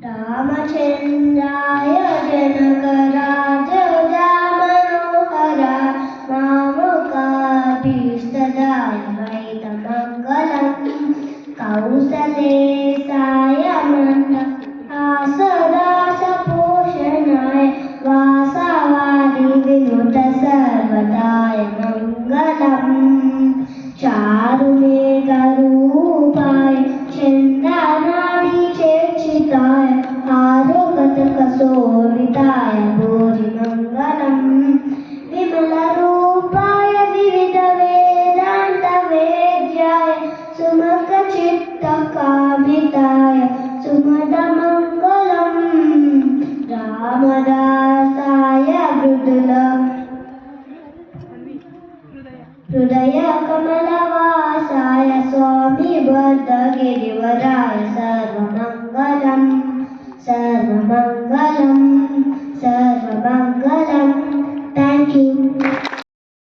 रामचन्द्राय जनक राजा मनोहरा मामकाभीष्टदाय मैतमङ्गलम् कौसलेशाय आसदासपोषणाय वासवादिविनुत सर्वदाय मङ्गलम् चारुमेघरूपाय चन्द्रनादिचेक्षिताय आरुकतकशोभिताय भूरिमङ्गलम् विमलरूपाय विविधवेदान्तवेद्याय सुमुखचित्तकामिताय सुमदमङ्गलम् रामदासाय हृदय कमलवासाय स्वामी बद्धगिरिवराय सर्वमङ्गलम् सर्वमङ्गलम्।